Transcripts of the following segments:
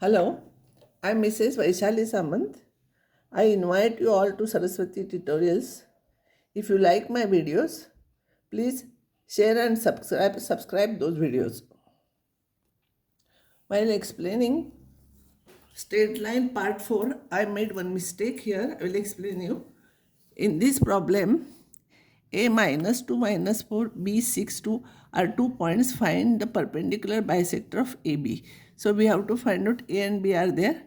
Hello, I'm Mrs. Vaishali Samant. I invite you all to Saraswati Tutorials. If you like my videos, please share and subscribe those videos. While explaining straight line part 4, I made one mistake here. I will explain you. In this problem, a minus 2 minus 4, b 6 2 are 2 points. Find the perpendicular bisector of AB. So we have to find out A and B are there.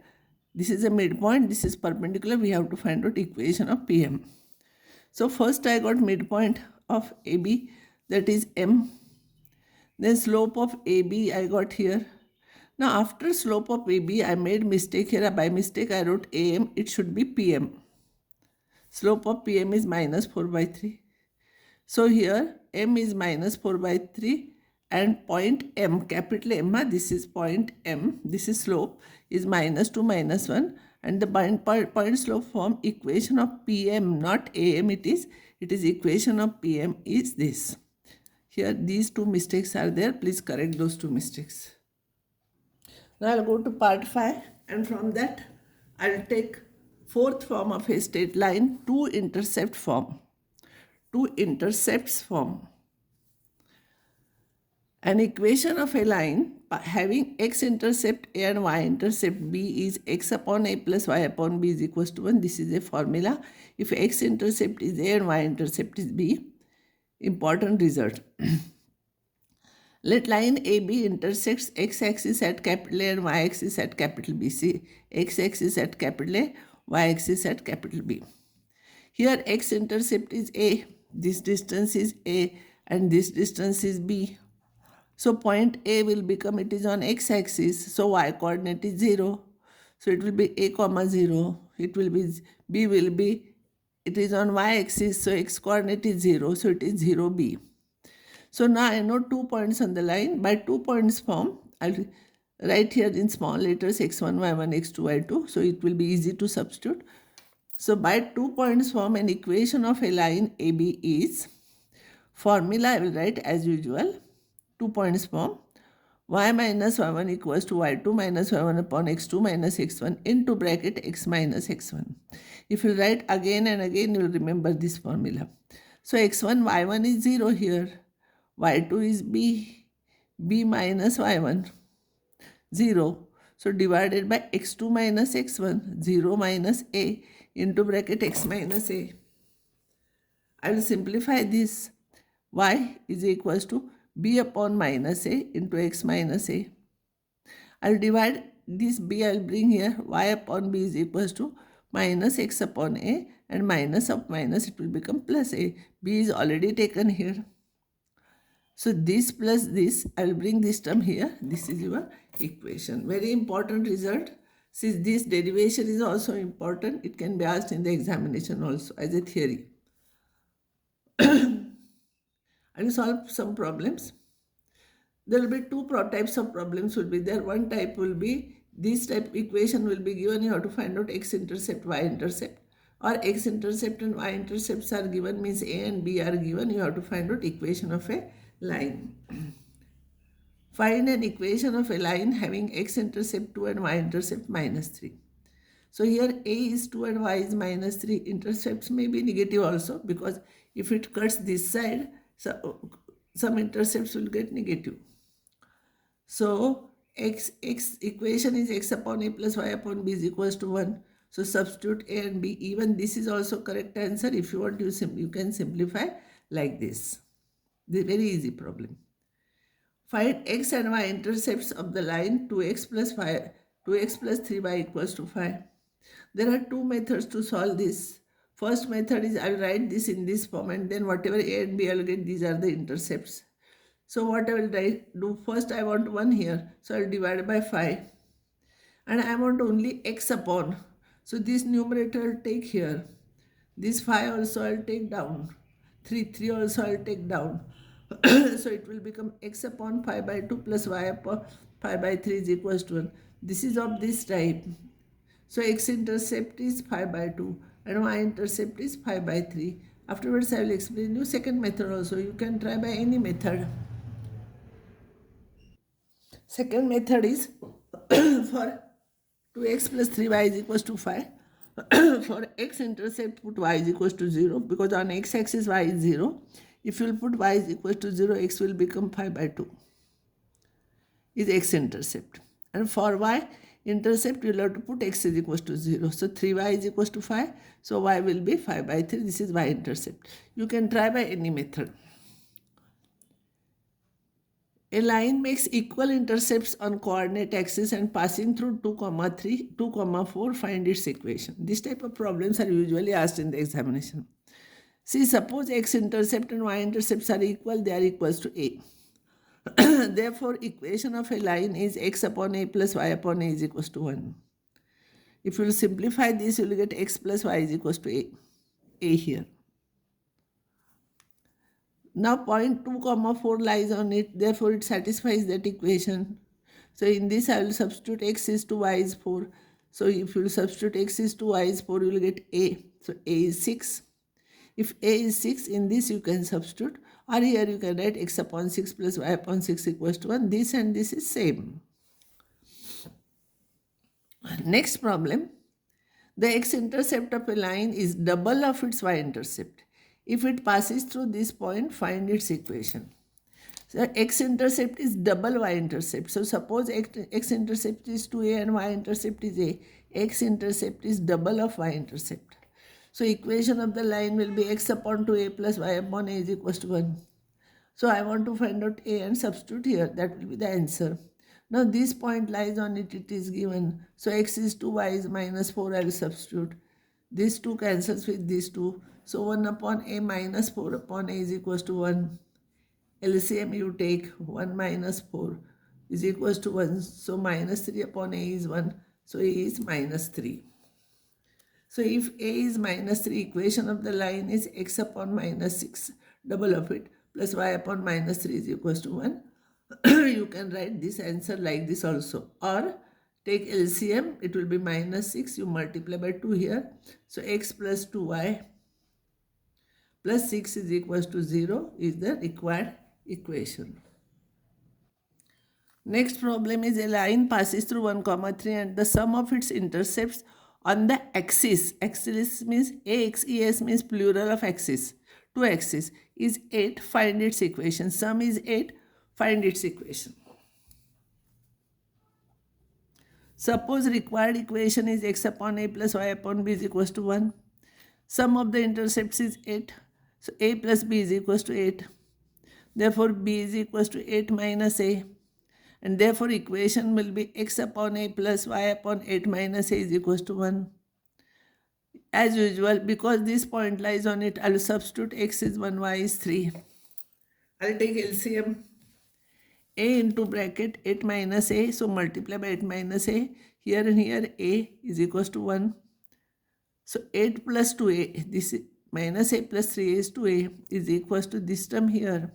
This is a midpoint, this is perpendicular. We have to find out equation of PM. So first I got midpoint of AB, that is M. Then slope of AB I got here. Now after slope of AB, I made mistake here. By mistake I wrote AM, it should be PM. Slope of PM is minus 4 by 3. So here M is minus 4 by 3 and point M, capital M, this is point M, this is slope, is minus 2 minus 1, and the point slope form equation of PM, not AM it is equation of PM is this. Here these two mistakes are there, please correct those two mistakes. Now I'll go to part 5 and from that I'll take fourth form of a straight line, two intercepts form. An equation of a line having x-intercept A and y-intercept B is x upon A plus y upon B is equals to 1. This is a formula. If x-intercept is A and y-intercept is B, important result. Let line AB intersects x-axis at capital A and y-axis at capital B. See, x-axis at capital A, y-axis at capital B. Here x-intercept is A, this distance is A and this distance is B. So point A will become, it is on x-axis, so y coordinate is 0. So it will be A comma 0. It will be, B will be, it is on y-axis, so x coordinate is 0, so it is 0, B. So now I know 2 points on the line. By 2 points form, I'll write here in small letters x1, y1, x2, y2. So it will be easy to substitute. So by 2 points form, an equation of a line AB is, formula I will write as usual, 2 points form, y minus y1 equals to y2 minus y1 upon x2 minus x1 into bracket x minus x1. If you write again and again, you will remember this formula. So x1, y1 is 0 here, y2 is b, b minus y1, 0. So divided by x2 minus x1, 0 minus a into bracket x minus a. I will simplify this. Y is equals to b upon minus a into x minus a. I will divide this b, I will bring here, y upon b is equals to minus x upon a, and minus of minus it will become plus a. B is already taken here. So this plus this, I will bring this term here. This is your equation. Very important result. Since this derivation is also important, it can be asked in the examination also as a theory. I will solve some problems. There will be two types of problems will be there. One type will be, this type equation will be given, you have to find out x-intercept, y-intercept, or x-intercept and y-intercepts are given, means A and B are given, you have to find out equation of a line. Find an equation of a line having x-intercept 2 and y-intercept minus 3. So here A is 2 and y is minus 3. Intercepts may be negative also, because if it cuts this side, so some intercepts will get negative. So x equation is x upon a plus y upon b is equals to 1. So substitute a and b. Even this is also correct answer. If you want, you can simplify like this. This is a very easy problem. Find x and y intercepts of the line 2x plus 3y equals to 5. There are two methods to solve this. First method is, I will write this in this form, and then whatever a and b I will get, these are the intercepts. So what I will do, first I want 1 here, so I will divide by 5. And I want only x upon. So this numerator I will take here. This 5 also I will take down. 3 also I will take down. So it will become x upon 5 by 2 plus y upon 5 by 3 is equals to 1. This is of this type. So x-intercept is 5 by 2 and y-intercept is 5 by 3. Afterwards I will explain you second method also. You can try by any method. Second method is for 2x plus 3y is equals to 5. For x-intercept, put y is equals to 0, because on x-axis y is 0. If you will put y is equals to 0, x will become 5 by 2 is x-intercept. And for y-intercept, you will have to put x is equals to 0. So 3y is equals to 5. So y will be 5 by 3. This is y-intercept. You can try by any method. A line makes equal intercepts on coordinate axis and passing through 2, 3, 2, 4, find its equation. This type of problems are usually asked in the examination. See, suppose x-intercept and y-intercepts are equal, they are equals to a. Therefore, equation of a line is x upon a plus y upon a is equals to 1. If you will simplify this, you will get x plus y is equals to a here. Now point 2, 4 lies on it, therefore it satisfies that equation. So in this I will substitute x is 2, y is 4. So if you will substitute x is 2, y is 4, you will get a. So a is 6. If a is 6, in this you can substitute, or here you can write x upon 6 plus y upon 6 equals to 1. This and this is same. Next problem. The x-intercept of a line is double of its y-intercept. If it passes through this point, find its equation. So x-intercept is double y-intercept. So suppose x-intercept is 2a and y-intercept is a. X-intercept is double of y-intercept. So equation of the line will be x upon 2a plus y upon a is equals to 1. So I want to find out a and substitute here. That will be the answer. Now this point lies on it, it is given. So x is 2, y is minus 4, I will substitute. This 2 cancels with these 2. So 1 upon a minus 4 upon a is equals to 1. LCM you take, 1 minus 4 is equals to 1. So minus 3 upon a is 1. So a is minus 3. So if a is minus 3, equation of the line is x upon minus 6, double of it, plus y upon minus 3 is equals to 1. You can write this answer like this also. Or take LCM, it will be minus 6, you multiply by 2 here. So x plus 2y plus 6 is equals to 0 is the required equation. Next problem is a line passes through 1, 3 and the sum of its intercepts on the axis. Axis means AXES means plural of axis. 2 axis is 8. Find its equation. Sum is 8. Find its equation. Suppose required equation is x upon a plus y upon b is equals to 1. Sum of the intercepts is 8. So a plus b is equals to 8. Therefore b is equals to 8 minus a. And therefore equation will be x upon a plus y upon 8 minus a is equals to 1. As usual, because this point lies on it, I will substitute x is 1, y is 3. I will take LCM. A into bracket 8 minus a, so multiply by 8 minus a. Here and here a is equals to 1. So 8 plus 2a, this is minus a plus 3a is 2a is equals to this term here.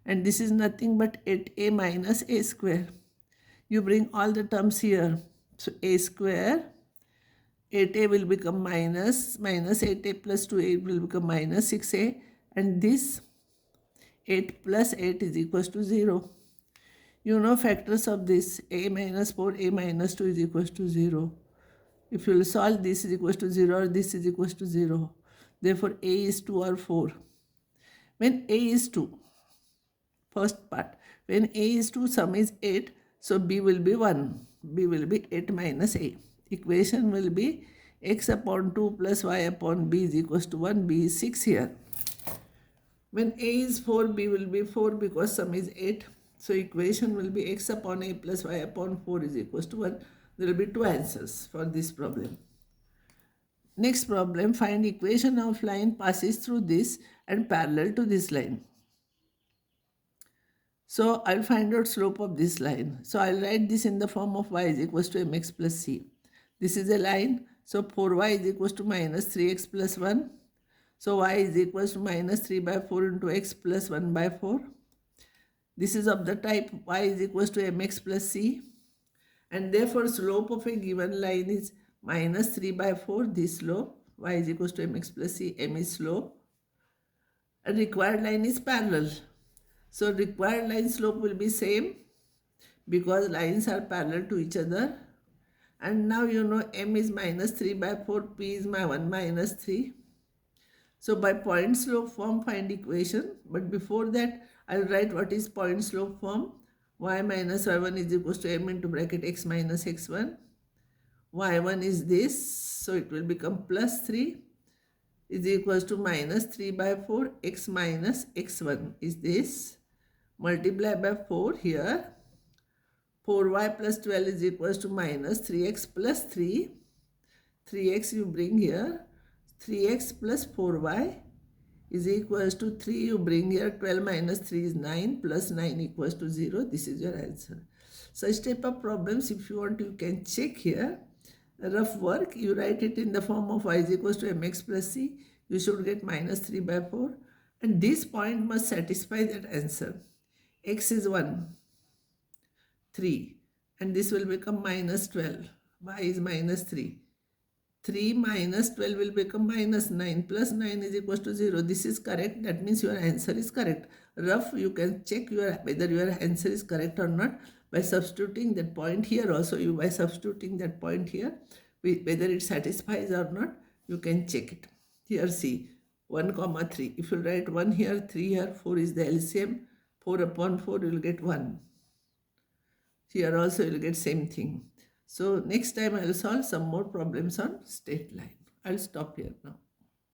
And this is nothing but 8a minus a square. You bring all the terms here. So a square, 8a will become minus 8a plus 2a will become minus 6a. And this 8 plus 8 is equals to 0. You know factors of this. A minus 4, a minus 2 is equals to 0. If you will solve, this is equals to 0 or this is equals to 0. Therefore, a is 2 or 4. When a is 2, first part, when a is 2, sum is 8, so b will be 1. b will be 8 minus a. Equation will be x upon 2 plus y upon b is equals to 1. b is 6 here. When a is 4, b will be 4 because sum is 8. So equation will be x upon a plus y upon 4 is equals to 1. There will be 2 answers for this problem. Next problem, find equation of line passes through this and parallel to this line. So I'll find out slope of this line. So I'll write this in the form of y is equals to mx plus c. This is a line. So 4y is equals to minus 3x plus 1. So y is equals to minus 3 by 4 into x plus 1 by 4. This is of the type y is equals to mx plus c. And therefore slope of a given line is minus 3 by 4. This slope, y is equals to mx plus c, m is slope. And required line is parallel. So required line slope will be same because lines are parallel to each other. And now you know m is minus 3 by 4, p is my 1 minus 3. So by point slope form find equation, but before that I'll write what is point slope form. Y minus y1 is equals to m into bracket x minus x1. Y1 is this, so it will become plus 3 is equals to minus 3 by 4, x minus x1 is this. Multiply by 4 here. 4y plus 12 is equals to minus 3x plus 3. 3x you bring here. 3x plus 4y is equals to 3 you bring here. 12 minus 3 is 9 plus 9 equals to 0. This is your answer. Such type of problems, if you want, you can check here. Rough work, you write it in the form of y is equals to mx plus c. You should get minus 3 by 4. And this point must satisfy that answer. X is 1, 3. And this will become minus 12. Y is minus 3. 3 minus 12 will become minus 9 plus 9 is equals to 0. This is correct. That means your answer is correct. Rough, you can check whether your answer is correct or not by substituting that point here. Also, by substituting that point here, whether it satisfies or not, you can check it. Here see, 1 comma 3. If you write 1 here, 3 here, 4 is the LCM. 4 upon 4 you will get 1. Here also you will get same thing. So next time I will solve some more problems on straight line. I will stop here now.